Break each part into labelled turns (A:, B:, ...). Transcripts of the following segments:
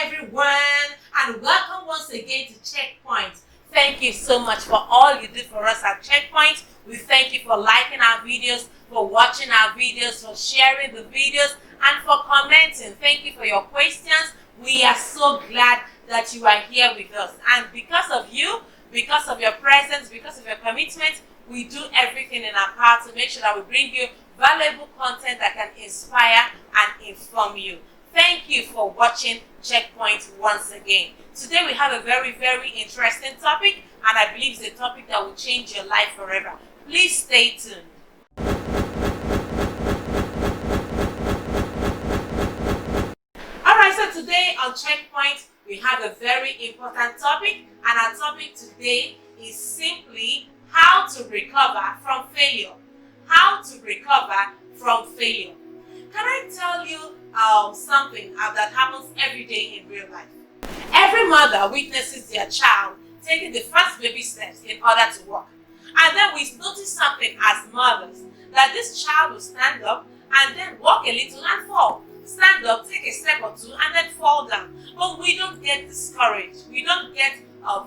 A: everyone, and welcome once again to Checkpoint. Thank you so much for all you do for us at Checkpoint. We thank you for liking our videos, for watching our videos, for sharing the videos, and for commenting. Thank you for your questions. We are so glad that you are here with us. And because of you, because of your presence, because of your commitment, we do everything in our power to make sure that we bring you valuable content that can inspire and inform you. Thank you for watching Checkpoint once again. Today we have a very interesting topic, and I believe it's a topic that will change your life forever. Please stay tuned. Alright, so today on Checkpoint we have a very important topic, and our topic today is simply how to recover from failure. How to recover from failure. Can I tell you something that happens every day in real life? Every mother witnesses their child taking the first baby steps in order to walk. And then we notice something as mothers, that this child will stand up and then walk a little and fall. Stand up, take a step or two, and then fall down. But we don't get discouraged. We don't get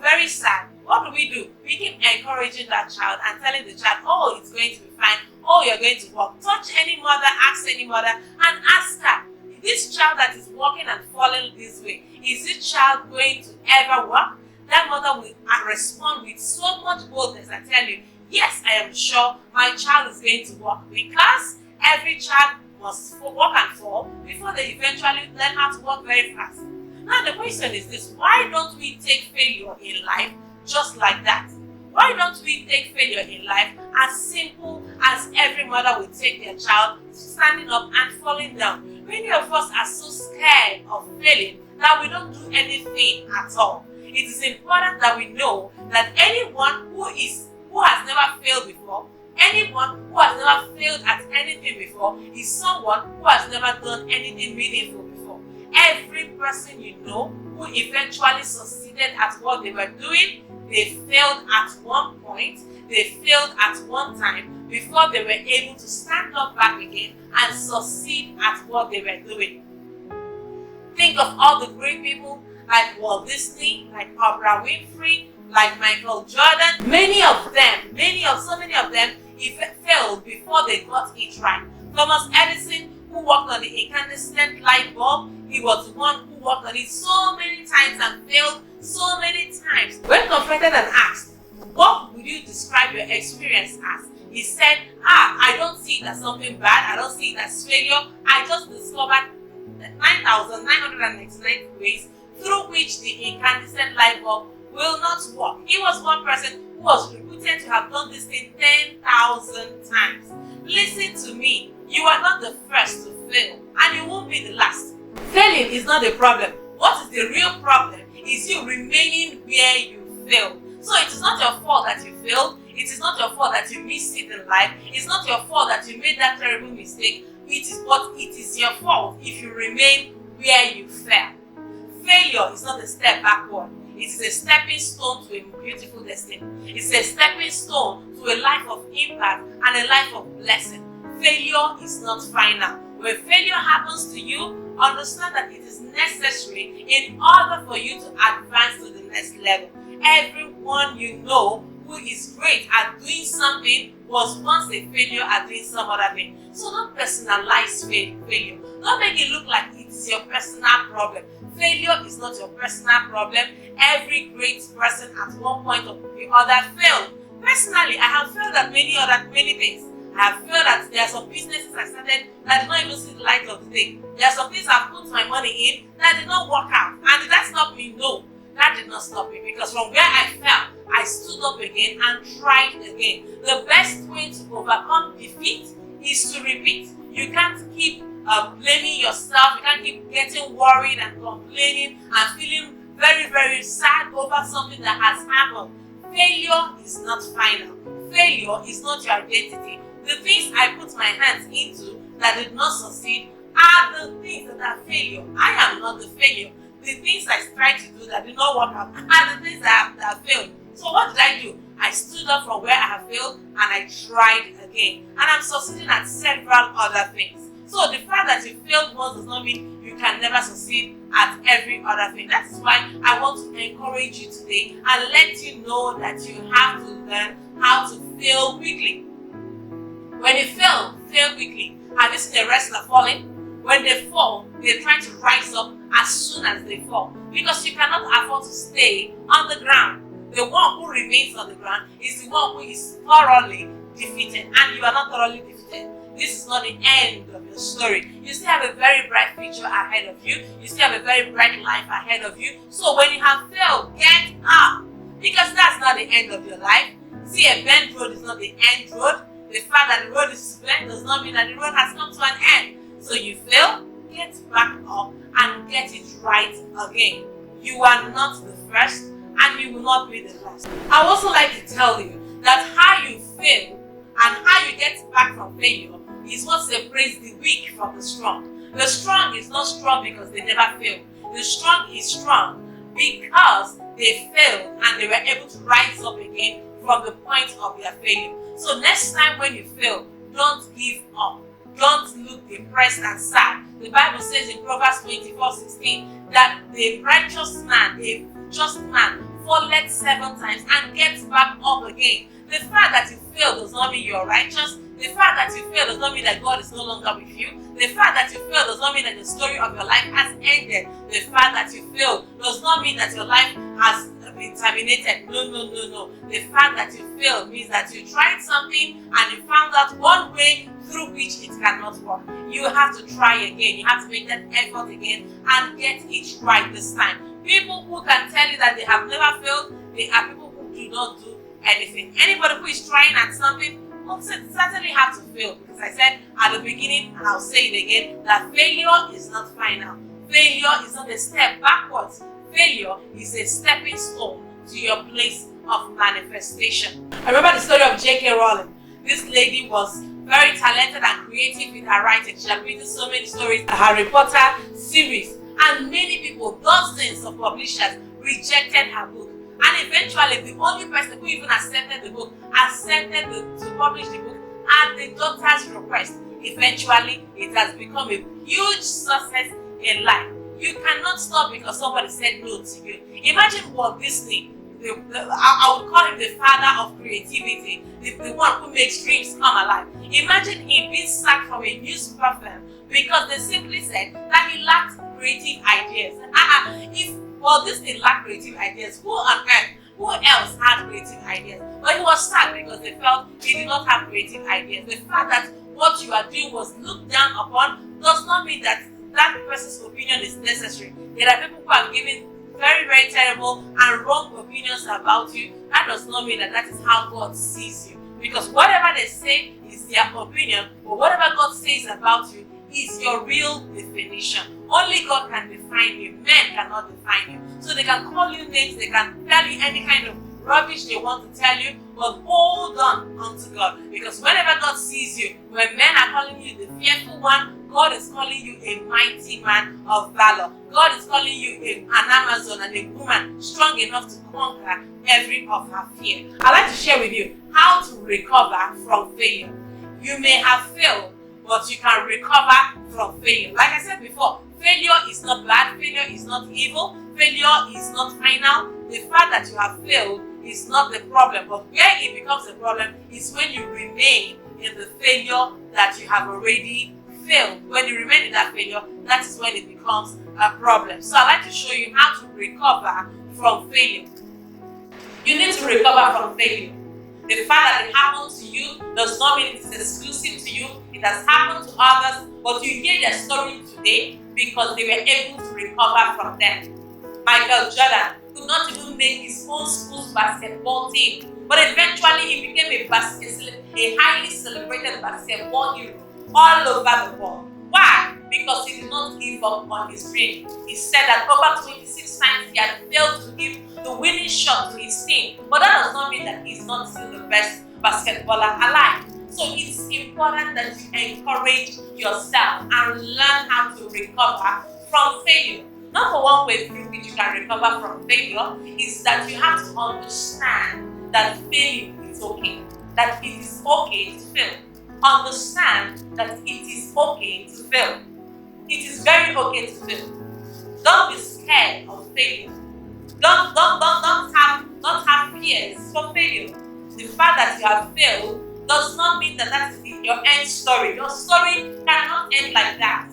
A: very sad. What do? We keep encouraging that child and telling the child, oh, it's going to be fine. Oh, you're going to walk. Touch any mother, ask any mother, and ask her, this child that is walking and falling this way, is this child going to ever walk? That mother will respond with so much boldness and tell you, yes, I am sure my child is going to walk, because every child must walk and fall before they eventually learn how to walk very fast. Now the question is this: why don't we take failure in life just like that? Why don't we take failure in life as simple as every mother will take their child standing up and falling down? Many of us are so scared of failing that we don't do anything at all. It is important that we know that anyone who has never failed before, anyone who has never failed at anything before, is someone who has never done anything meaningful before. Every person you know who eventually succeeded at what they were doing, they failed at one point, they failed at one time before they were able to stand up back again and succeed at what they were doing. Think of all the great people like Walt Disney, like Oprah Winfrey, like Michael Jordan. So many of them failed before they got it right. Thomas Edison, who worked on the incandescent light bulb, he was the one who worked on it so many times and failed so many times. When confronted and asked, what would you describe your experience as? He said, I don't see it as something bad, I don't see it as failure, I just discovered 9,999 ways through which the incandescent light bulb will not work. He was one person who was reputed to have done this thing 10,000 times. Listen to me, you are not the first to fail, and you won't be the last. Failing is not the problem. What is the real problem is you remaining where you failed. So it is not your fault that you failed. It is not your fault that you missed it in life. It's not your fault that you made that terrible mistake. But it is your fault if you remain where you fell. Failure is not a step backward. It is a stepping stone to a beautiful destiny. It's a stepping stone to a life of impact and a life of blessing. Failure is not final. When failure happens to you, understand that it is necessary in order for you to advance to the next level. Everyone you know who is great at doing something was once a failure at doing some other thing. So don't personalize failure. Don't make it look like it's your personal problem. Failure is not your personal problem. Every great person at one point or the other failed. Personally, I have failed at many things. I have failed at there are some businesses I started that did not even see the light of the day. There are some things I've put my money in that did not work out. And did that stop me? No, that did not stop me, because from where I fell, I stood up again and tried again. The best way to overcome defeat is to repeat. You can't keep blaming yourself. You can't keep getting worried and complaining and feeling very sad over something that has happened. Failure is not final. Failure is not your identity. The things I put my hands into that did not succeed are the things that are failure. I am not the failure. The things I tried to do that did not work out are the things that failed. So what did I do? I stood up from where I have failed and I tried again. And I'm succeeding at several other things. So the fact that you failed once does not mean you can never succeed at every other thing. That is why I want to encourage you today and let you know that you have to learn how to fail quickly. When you fail quickly. Have you seen a wrestler falling? When they fall, they try to rise up as soon as they fall, because you cannot afford to stay on the ground. The one who remains on the ground is the one who is thoroughly defeated, and you are not thoroughly defeated. This is not the end of your story. You still have a very bright future ahead of you. You still have a very bright life ahead of you. So when you have failed, get up, because that's not the end of your life. See, a bent road is not the end road. The fact that the road is bent does not mean that the road has come to an end. So you fail, get back up and get it right again. You are not the first, and you will not be the last. I would also like to tell you that how you fail and how you get back from failure is what separates the weak from the strong. The strong is not strong because they never fail. The strong is strong because they failed and they were able to rise up again from the point of their failure. So next time when you fail, don't give up. Don't look depressed and sad. The Bible says in Proverbs 24:16 that the righteous man, a just man, falleth 7 times and gets back up again. The fact that you fail does not mean you're righteous. The fact that you fail does not mean that God is no longer with you. The fact that you fail does not mean that the story of your life has ended. The fact that you fail does not mean that your life has been terminated. No. The fact that you failed means that you tried something and you found out one way through which it cannot work. You have to try again. You have to make that effort again and get it right this time. People who can tell you that they have never failed, they are people who do not do anything. Anybody who is trying at something will certainly have to fail, because I said at the beginning, and I'll say it again, that failure is not final. Failure is not a step backwards. Failure is a stepping stone to your place of manifestation. I remember the story of J.K. Rowling. This lady was very talented and creative in her writing. She had written so many stories in the Harry Potter series, and many people, dozens of publishers, rejected her book. And eventually, the only person who even accepted the book, to publish the book at the daughter's request. Eventually, it has become a huge success in life. You cannot stop because somebody said no to you. Imagine Walt Disney. I would call him the father of creativity, the one who makes dreams come alive. Imagine him being sacked from a newspaper firm because they simply said that he lacked creative ideas. If Walt Disney lacked creative ideas, who else had creative ideas? But he was sacked because they felt he did not have creative ideas. The fact that what you are doing was looked down upon does not mean that that person's opinion is necessary. There are people who have given very, very terrible and wrong opinions about you. That does not mean that that is how God sees you. Because whatever they say is their opinion, but whatever God says about you is your real definition. Only God can define you. Men cannot define you. So they can call you names, they can tell you any kind of rubbish they want to tell you, but hold on unto God. Because whenever God sees you, when men are calling you the fearful one, God is calling you a mighty man of valor. God is calling you an Amazon and a woman strong enough to conquer every of her fear. I'd like to share with you how to recover from failure. You may have failed, but you can recover from failure. Like I said before, failure is not bad, failure is not evil, failure is not final. The fact that you have failed is not the problem, but where it becomes a problem is when you remain in the failure that you have already failed. When you remain in that failure, that is when it becomes a problem. So I'd like to show you how to recover from failure. You need to recover from failure. The fact that it happened to you does not mean it is exclusive to you. It has happened to others, but you hear their story today because they were able to recover from them. Michael Jordan could not even make his own school's basketball team, but eventually he became a highly celebrated basketball hero all over the world. Why? Because he did not give up on his dream. He said that over 26 times he had failed to give the winning shot to his team, but that does not mean that he's not still the best basketballer alive. So it's important that you encourage yourself and learn how to recover from failure. Number one way through which you can recover from failure is that you have to understand that failure is okay. That it is okay to fail. understand that it is okay to fail. It is very okay to fail. Don't be scared of failure. Don't have fears for failure. The fact that you have failed does not mean that that is your end story. Your story cannot end like that.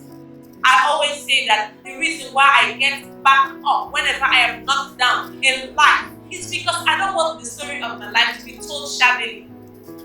A: I always say that the reason why I get back up whenever I am knocked down in life is because I don't want the story of my life to be told shabbily.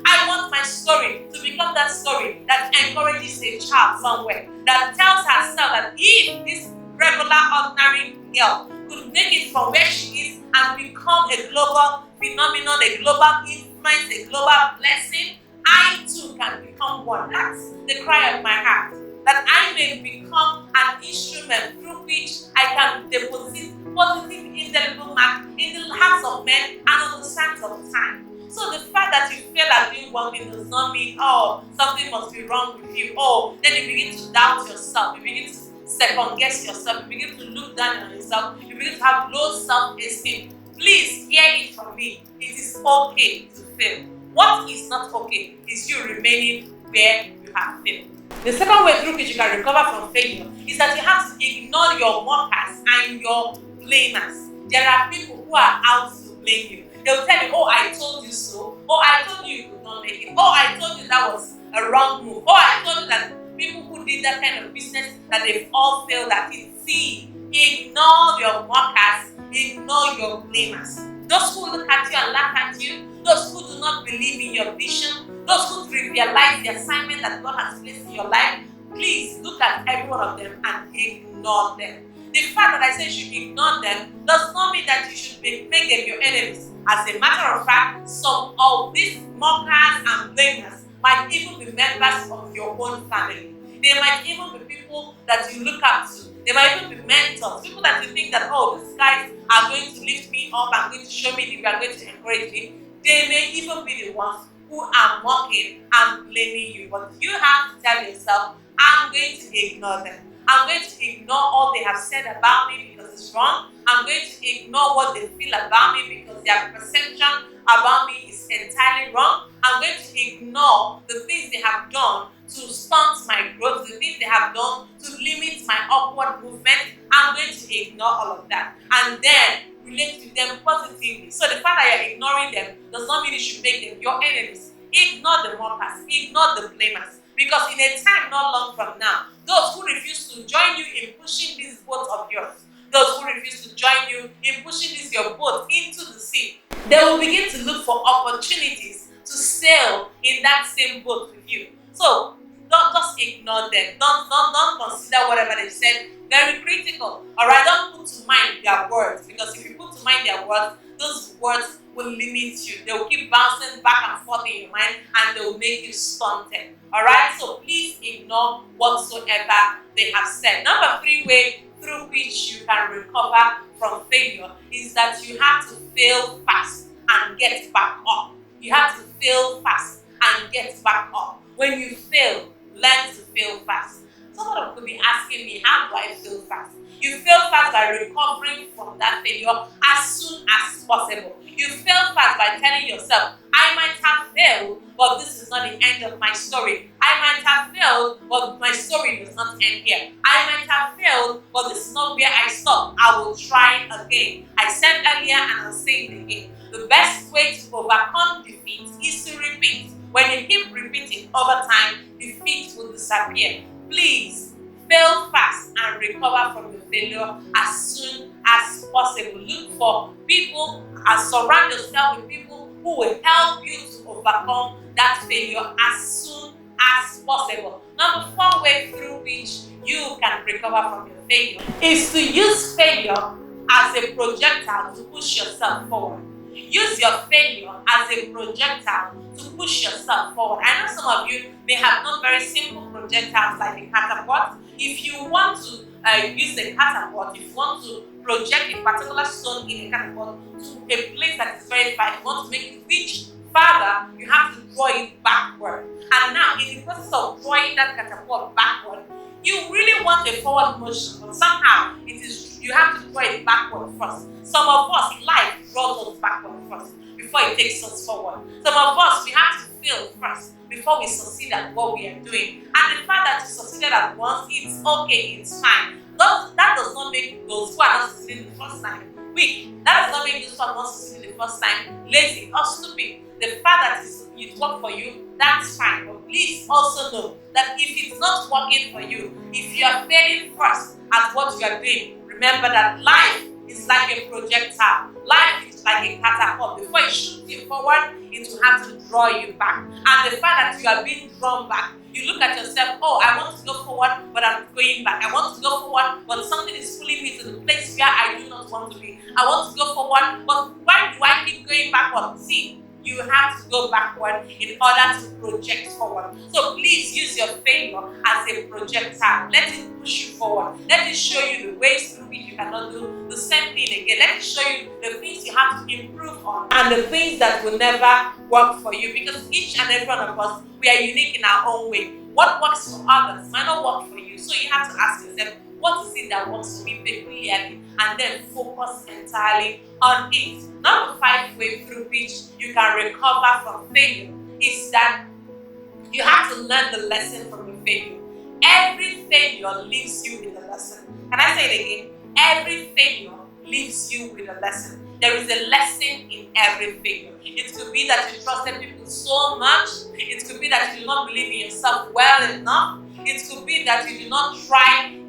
A: I want my story to become that story that encourages a child somewhere, that tells herself that if this regular, ordinary girl could make it from where she is and become a global phenomenon, a global influence, a global blessing, I too can become one. That's the cry of my heart. That I may become an instrument through which I can deposit positive indelible mark in the hearts of men and on the sands of time. So the fact that you feel like doing one thing does not mean, oh, something must be wrong with you. Oh, then you begin to doubt yourself. You begin to second guess yourself. You begin to look down on yourself. You begin to have low self-esteem. Please hear it from me. It is okay to fail. What is not okay is you remaining where you have failed. The second way through which you can recover from failure is that you have to ignore your mockers and your blamers. There are people who are out to blame you. They'll tell you, oh, I told you so. Oh, I told you you could not make it. Oh, I told you that was a wrong move. Oh, I told you that people who did that kind of business, that they've all failed at it. See, ignore your mockers, ignore your blamers. Those who look at you and laugh at you, those who do not believe in your vision, those who trivialize the assignment that God has placed in your life, please look at every one of them and ignore them. The fact that I say you should ignore them does not mean that you should make them your enemies. As a matter of fact, some of these mockers and blamers might even be members of your own family. They might even be people that you look up to. They might even be mentors, people that you think that, oh, these guys are going to lift me up, are going to show me the way, are going to encourage me. They may even be the ones who are mocking and blaming you. But you have to tell yourself, I'm going to ignore them. I'm going to ignore all they have said about me because it's wrong. I'm going to ignore what they feel about me because their perception about me is entirely wrong. I'm going to ignore the things they have done to stunt my growth, the things they have done to limit my upward movement. I'm going to ignore all of that and then relate to them positively. So the fact that you're ignoring them does not mean you should make them your enemies. Ignore the mockers, ignore the blamers. Because in a time not long from now, those who refuse to join you in pushing this boat of yours, those who refuse to join you in pushing this your boat into the sea, they will begin to look for opportunities to sail in that same boat with you. So don't just ignore them. Don't consider whatever they've said very critical. Alright, don't put to mind their words, because if you put to mind their words, those words will limit you. They will keep bouncing back and forth in your mind and they will make you stunted. Alright, so please ignore whatsoever they have said. Number 3 way through which you can recover from failure is that you have to fail fast and get back up. You have to fail fast and get back up. When you fail, learn to fail fast. Someone could be asking me, how do I fail fast? You fail fast by recovering from that failure as soon as possible. You fail fast by telling yourself, I might have failed, but this is not the end of my story. I might have failed, but my story does not end here. I might have failed, but this is not where I stop. I will try again. I said earlier and I'll say it again. The best way to overcome defeat is to repeat. When you keep repeating over time, defeat will disappear. Please fail fast and recover from your failure as soon as possible. Look for people and surround yourself with people who will help you to overcome that failure as soon as possible. Number 4 way through which you can recover from your failure is to use failure as a projectile to push yourself forward. Use your failure as a projectile to push yourself forward. I know some of you may have not very simple projectiles like a catapult. If you want to use a catapult, if you want to project a particular stone in a catapult to a place that is very far, you want to make it reach farther, you have to draw it backward. And now, in the process of drawing that catapult backward, you really want a forward motion, but somehow you have to draw it backward first. Some of us, life draws us backward first before it takes us forward. Some of us, we have to fail first before before we succeed at what we are doing. And the fact that you succeeded at once, it's okay, it's fine. That does not make those who are not succeeding the first time weak. That does not make those who are not succeeding the first time lazy or stupid. The fact that it worked for you, that's fine. But please also know that if it's not working for you, if you are failing first at what you are doing, remember that life is like a projectile. Life is like a catapult. Before it shoots you forward, it will have to draw you back. And the fact that you are being drawn back, you look at yourself, oh, I want to go forward, but I'm going back. I want to go forward, but something is pulling me to the place where I do not want to be. I want to go forward, but why do I keep going backward? See, you have to go backward in order to project forward. So please use your failure as a projectile. Let it push you forward. Let it show you the ways through which you cannot do the same thing again. Let it show you the things you have to improve on and the things that will never work for you, because each and every one of us, we are unique in our own way. What works for others might not work for you. So you have to ask yourself, what is it that works for me peculiarly, and then focus entirely on it. Number 5 way through which you can recover from failure is that you have to learn the lesson from your failure. Every failure leaves you with a lesson. Can I say it again? Every failure leaves you with a lesson. There is a lesson in every failure. It could be that you trusted people so much. It could be that you do not believe in yourself well enough. It could be that you do not try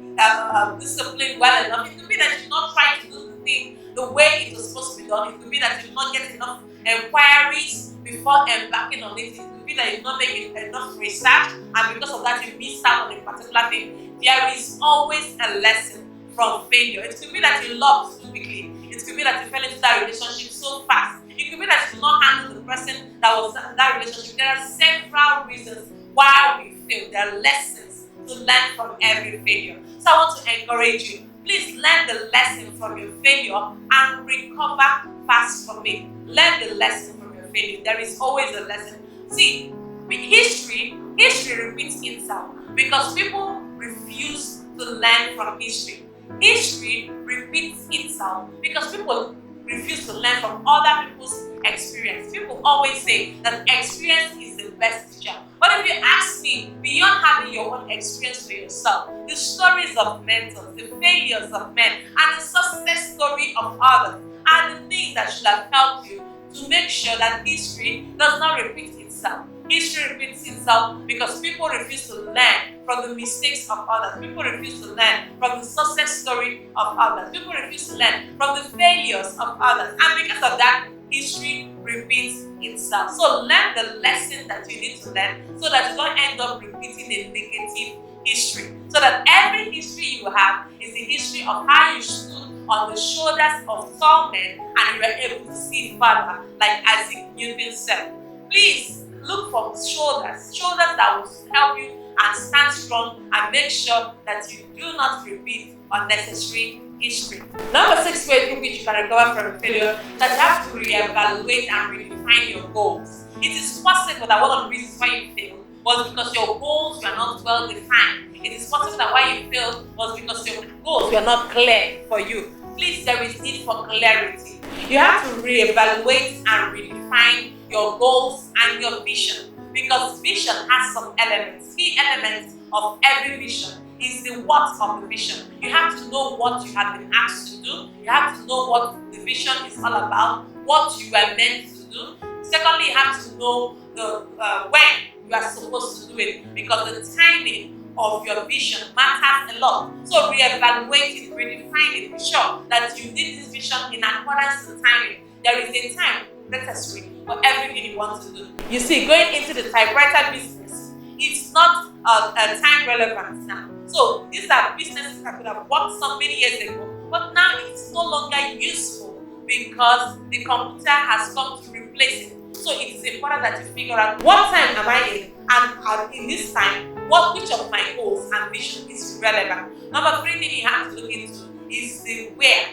A: discipline well enough. It could be that you do not try to do the thing the way it was supposed to be done. It could be that you do not get enough inquiries before embarking on it. It could be that you do not make enough research, and because of that you missed out on a particular thing. There is always a lesson from failure. It could be that you loved too quickly. It could be that you fell into that relationship so fast. It could be that you did not handle the person that was in that relationship. There are several reasons why we fail. There are lessons to learn from every failure. So I want to encourage you. Please learn the lesson from your failure and recover fast from it. Learn the lesson from your failure. There is always a lesson. See, with history repeats itself because people refuse to learn from history. History repeats itself because people refuse to learn from other people's experience. People always say that experience is the best teacher. But if you ask me, beyond having your own experience for yourself, the stories of mentors, the failures of men, and the success story of others are the things that should have helped you to make sure that history does not repeat itself. History repeats itself because people refuse to learn from the mistakes of others. People refuse to learn from the success story of others. People refuse to learn from the failures of others. And because of that, history repeats itself. So learn the lesson that you need to learn so that you don't end up repeating a negative history. So that every history you have is the history of how you stood on the shoulders of tall men and you were able to see further, like Isaac Newton said. Please look for shoulders that will help you and stand strong and make sure that you do not repeat unnecessary history. Number 6 way through which you can recover from failure, that you have to reevaluate and redefine your goals. It is possible that one of the reasons why you failed was because your goals were not well defined. It is possible that why you failed was because your goals were not clear for you. Please, there is need for clarity. You have to reevaluate and redefine your goals and your vision, because vision has some elements. Key elements of every vision is the what of the vision. You have to know what you have been asked to do. You have to know what the vision is all about, what you are meant to do. Secondly, you have to know the when you are supposed to do it, because the timing of your vision matters a lot. So reevaluate it, redefine it, be sure that you did this vision in accordance to timing. There is a time necessary for everything you want to do. You see, going into the typewriter business, it's not time relevant now. So these are businesses that could have worked so many years ago, but now it's no longer useful because the computer has come to replace it. So it is important that you figure out what time am I in, and in this time, which of my goals and vision is relevant. Number 3 thing you have to look into is the where.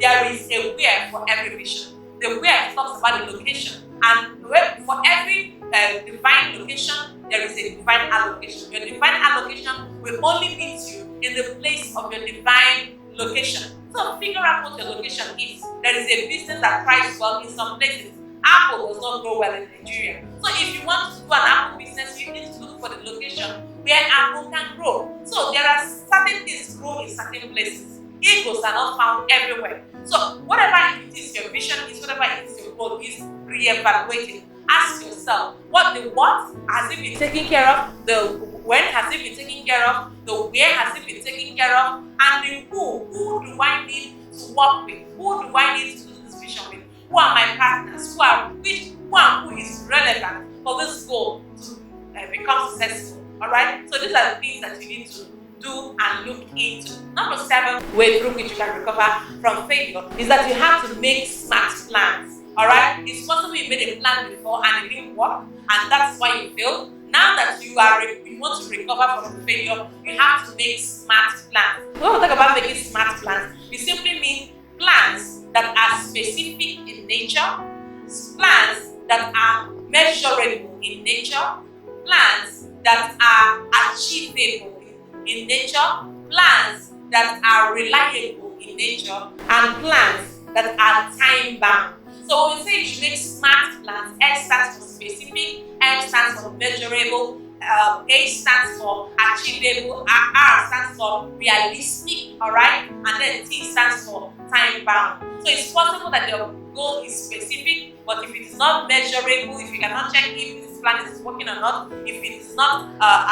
A: There is a where for every vision. The where talks about the location, and for every divine location, there is a divine allocation. Your divine allocation will only meet you in the place of your divine location. So figure out what your location is. There is a business that thrives well in some places, Apple does not grow well in Nigeria. So if you want to do an apple business, you need to look for the location where apple can grow. So there are certain things grow in certain places. Eagles are not found everywhere. So whatever it is your vision is, whatever it is your goal is, reevaluate it. Ask yourself, the what has it been taken care of? The when has it been taken care of? The where has it been taken care of? And the who do I need to work with? Who do I need to do this vision with? Who are my partners? Who is relevant for this goal to become successful? Alright? So these are the things that you need to do and look into. Number 7 way through which you can recover from failure is that you have to make smart plans. Alright? It's possible you made a plan before and it didn't work, and that's why you failed. Now that you want to recover from the failure, you have to make smart plans. When we talk about making smart plans, we simply mean plans that are specific in nature, plans that are measurable in nature, plans that are achievable in nature, plans that are reliable in nature, and plans that are time-bound. So when we say you should make smart plans, S stands for specific, M stands for measurable, A stands for achievable, R stands for realistic, alright? And then T stands for time-bound. So it's possible that your goal is specific, but if it is not measurable, if you cannot check if this plan is working or not, if it is not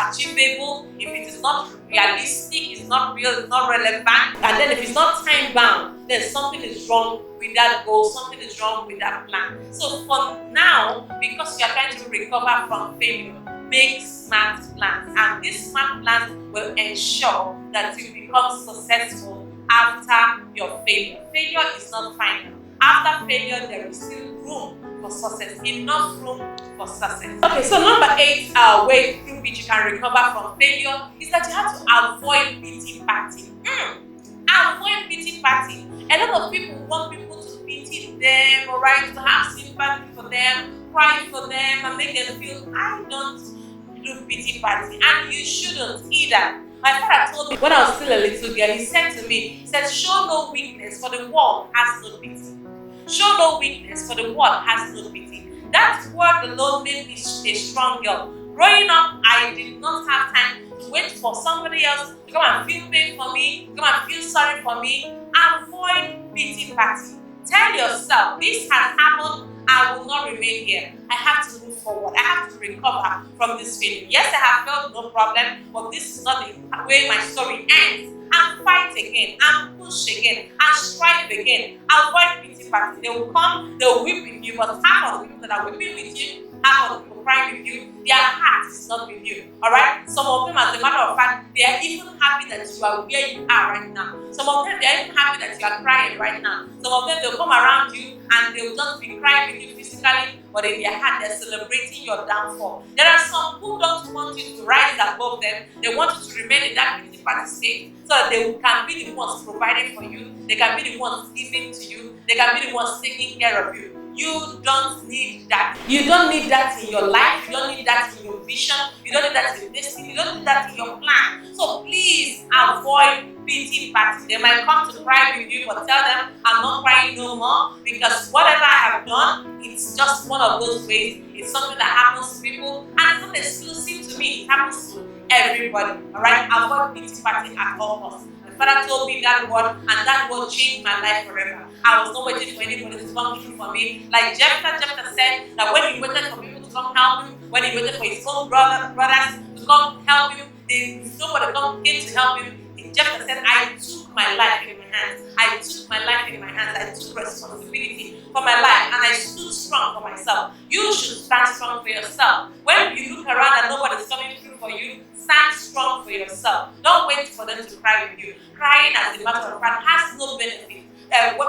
A: achievable, if it is not realistic, it's not real, it's not relevant, and then if it's not time-bound, then something is wrong with that goal, something is wrong with that plan. So for now, because you are trying to recover from failure, make smart plans, and these smart plans will ensure that you become successful after your failure. Failure is not final. After failure, there is still room for success, enough room for success. Okay, so number 8 way through which you can recover from failure is that you have to avoid pity party. Avoid pity party. A lot of people want people to pity them, alright, to have sympathy for them, cry for them, and make them feel, I don't do pity party, and you shouldn't either. My father told me when I was still a little girl, he said to me, he said, show no weakness, for the world has no pity. Show no weakness, for the world has no pity. That word alone made me a strong girl. Growing up, I did not have time to wait for somebody else to come and feel pain for me, come and feel sorry for me. Avoid pity party. Tell yourself, this has happened, I will not remain here. I have to move forward. I have to recover from this failure. Yes, I have failed, no problem, but this is not the way my story ends. And fight again, and push again, and strive again. Avoid pity party. They will come, they will weep with you, but half of the people that are weeping with you, half of the people crying with you, their heart is not with you. Alright? Some of them, as a matter of fact, they are even happy that you are where you are right now. Some of them, they are even happy that you are crying right now. Some of them, they'll come around you and they will just be crying with you physically, but in their heart, they're celebrating your downfall. There are some who don't want you to rise above them. They want you to remain in that pity party state, so that they can be the ones providing for you, they can be the ones giving to you, they can be the ones taking care of you. You don't need that. You don't need that in your life, you don't need that in your vision, you don't need that in your destiny, you don't need that in your plan. So please avoid pity party. They might come to cry with you, but tell them, I'm not crying no more, because whatever I have done, it's just one of those ways. It's something that happens to people, and it's not exclusive to me, it happens to everybody. Alright? Avoid pity party at all costs. My father told me that word, and that word changed my life forever. I was not waiting for anybody to come through for me. Like Jephthah said that when he waited for people to come help him, when he waited for his own brothers to come help him, nobody came to help him. Jephthah said, I took my life in my hands. I took my life in my hands. I took responsibility for my life, and I stood strong for myself. You should stand strong for yourself. When you look around and nobody's coming through for you, stand strong for yourself. Don't wait for them to cry with you. Crying, as a matter of fact, has no benefit.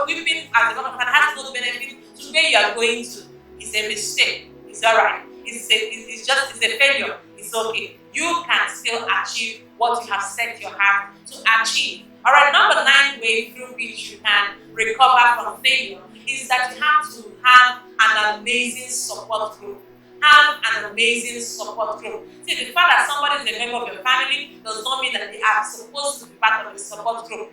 A: Weeping, as a matter of fact, has no benefit to where you are going to. It's a mistake. It's alright. It's a failure. It's okay. You can still achieve what you have set your heart to achieve. Alright, number 9 way through which you can recover from failure is that you have to have an amazing support group. Have an amazing support group. See, the fact that somebody is a member of your family does not mean that they are supposed to be part of the support group.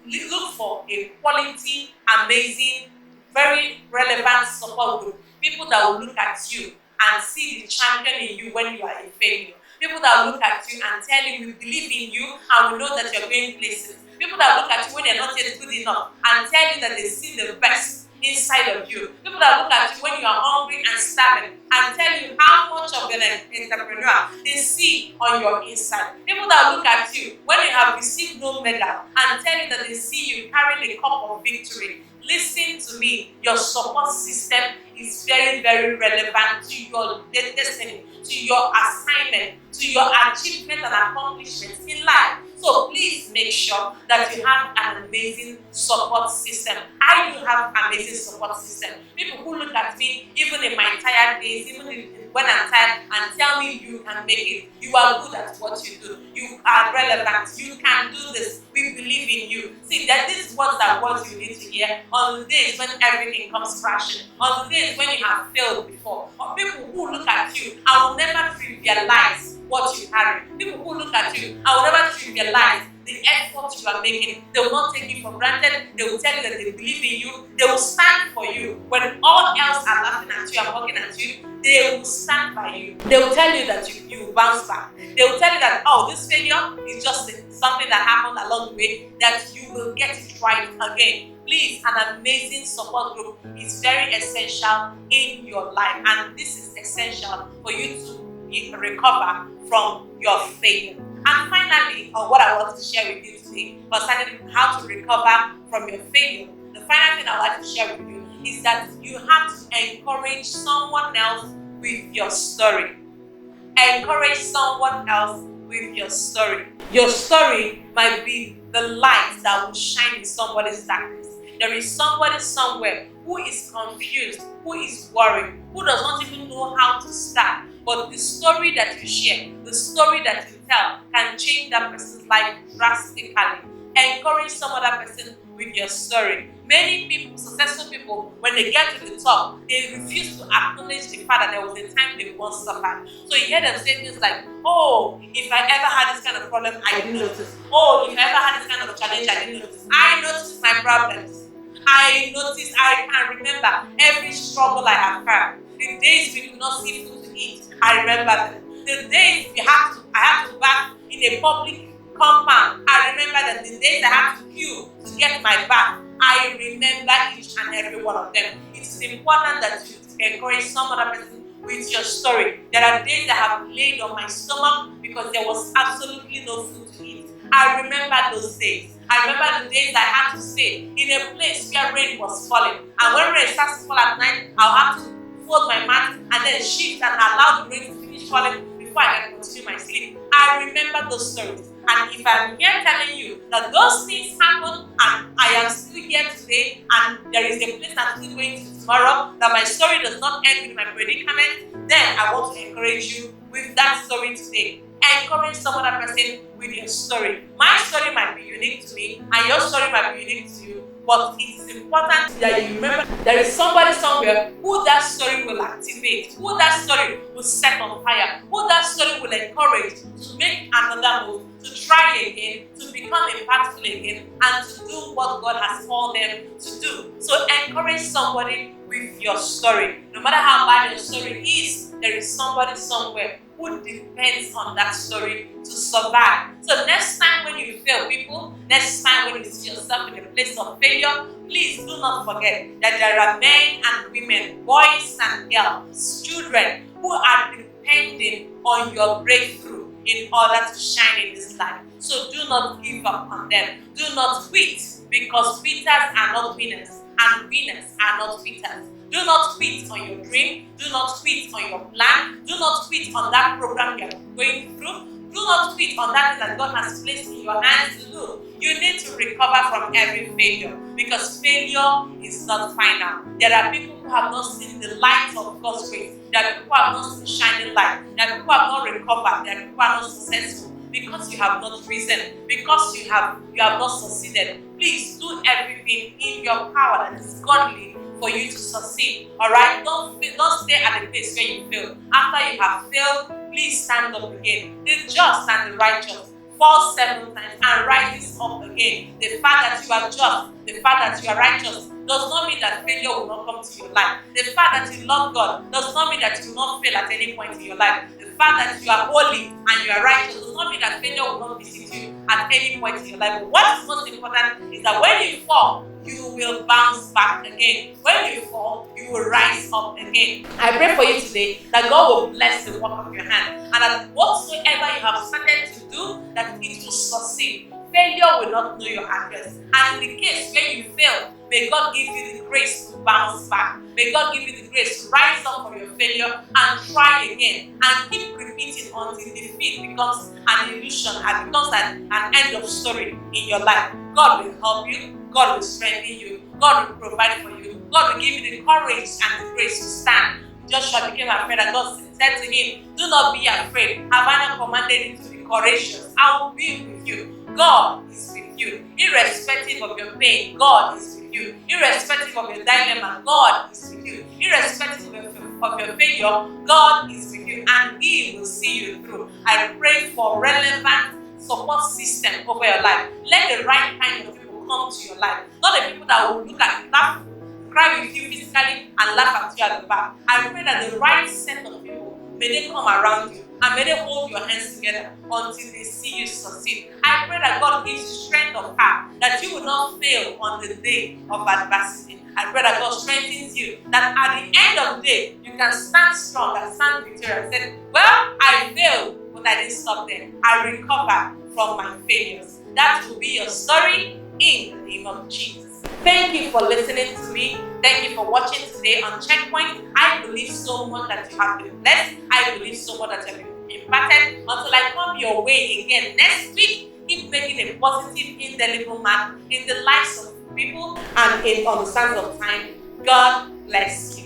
A: Look for a quality, amazing, very relevant support group. People that will look at you and see the champion in you when you are a failure. People that will look at you and tell you, we believe in you and we know that you're going places. People that look at you when you're not yet good enough and tell you that they see the best inside of you. People that look at you when you are hungry and starving and tell you how much of an entrepreneur they see on your inside. People that look at you when you have received no medal and tell you that they see you carrying a cup of victory. Listen to me, your support system is very, very relevant to your destiny, to your assignment, to your achievement and accomplishments in life. So please make sure that you have an amazing support system. I do have an amazing support system. People who look at me, even in my tired days, even when I'm tired, and tell me you can make it. You are good at what you do. You are relevant. You can do this. We believe in you. See, that these words are words you need to hear on the days when everything comes crashing, on the days when you have failed before. Or people who look at you and will never trivialize what you carry. People who look at you and will never trivialize the effort you are making. They will not take you for granted. They will tell you that they believe in you. They will stand for you. When all else are laughing at you and mocking at you, they will stand by you. They will tell you that you will bounce back. They will tell you that, oh, this failure is just something that happened along the way, that you will get it right again. Please, an amazing support group is very essential in your life, and this is essential for you to recover from your failure. And finally, what I want to share with you today concerning how to recover from your failure, the final thing I would like to share with you is that you have to encourage someone else with your story. Encourage someone else with your story. Your story might be the light that will shine in somebody's darkness. There is somebody somewhere who is confused, who is worried, who does not even know how to start. But the story that you share, the story that you tell can change that person's life drastically. Encourage some other person with your story. Many people, successful people, when they get to the top, they refuse to acknowledge the fact that there was a time they once suffered. So you hear them say things like, oh, if I ever had this kind of problem, I didn't notice. Oh, if I ever had this kind of challenge, I didn't notice. I noticed my problems. I can remember every struggle I have had. The days we could not see food to eat, I remember them. The days I had to bath in a public compound, I remember them. The days I had to queue to get my bath, I remember each and every one of them. It's important that you encourage some other person with your story. There are days I have laid on my stomach because there was absolutely no food to eat. I remember those days. I remember the days I had to stay in a place where rain was falling. And when rain starts to fall at night, I'll have to fold my mat and then shift and allow the rain to finish falling before I can continue my sleep. I remember those stories. And if I'm here telling you that those things happen and I am still here today and there is a place I'm still going to tomorrow, that my story does not end with my predicament, then I want to encourage you with that story today. Encourage some other person with your story. My story might be unique to me and your story might be unique to you, but it is important that you remember there is somebody somewhere who that story will activate, who that story will set on fire, who that story will encourage to make another move, to try again, to become impactful again, and to do what God has called them to do. So encourage somebody with your story. No matter how bad your story is, there is somebody somewhere who depends on that story to survive. So next time when you fail people, next time when you see yourself in a place of failure, please do not forget that there are men and women, boys and girls, children who are depending on your breakthrough in order to shine in this life. So do not give up on them. Do not quit, because quitters are not winners and winners are not quitters. Do not quit on your dream. Do not quit on your plan. Do not quit on that program you are going through. Do not quit on that thing that God has placed in your hands to do. You need to recover from every failure, because failure is not final. There are people who have not seen the light of God's grace. There are people who have not seen the shining light. There are people who have not recovered. There are people who are not successful because you have not risen, because you have not succeeded. Please do everything in your power that is godly for you to succeed. Alright? Don't stay at the place where you fail. After you have failed, please stand up again. The just and the righteous fall 7 times and rises up again. The fact that you are just, the fact that you are righteous, does not mean that failure will not come to your life. The fact that you love God does not mean that you will not fail at any point in your life. The fact that you are holy and you are righteous does not mean that failure will not visit you at any point in your life. But what is most important is that when you fall, you will bounce back again. When you fall, you will rise up again. I pray for you today that God will bless the work of your hand, and that whatsoever you have started to do, that it will succeed. Failure will not know your address. And in the case where you fail, may God give you the grace to bounce back. May God give you the grace to rise up from your failure and try again and keep repeating until defeat becomes an illusion and becomes an end of story in your life. God will help you. God will strengthen you. God will provide for you. God will give you the courage and the grace to stand. Joshua became afraid, and God said to him, "Do not be afraid. Have I not commanded you to be courageous? I will be with you." God is with you. Irrespective of your pain, God is with you. Irrespective of your dilemma, God is with you. Irrespective of your failure, God is with you, and He will see you through. I pray for relevant support system over your life. Let the right kind of people come to your life. Not the people that will look at you, laugh, cry with you physically, and laugh at you at the back. I pray that the right set of people, may they come around you and may they hold your hands together until they see you succeed. I pray that God gives you strength of heart, that you will not fail on the day of adversity. I pray that God strengthens you, that at the end of the day, you can stand strong and stand victorious and say, "Well, I failed, but I didn't stop there. I recovered from my failures." That will be your story in the name of Jesus. Thank you for listening to me. Thank you for watching today on Checkpoint. I believe so much that you have been blessed. I believe so much that you have been impacted. Until I come your way again next week, keep making a positive, indelible mark in the lives of people and on the sands of time. God bless you.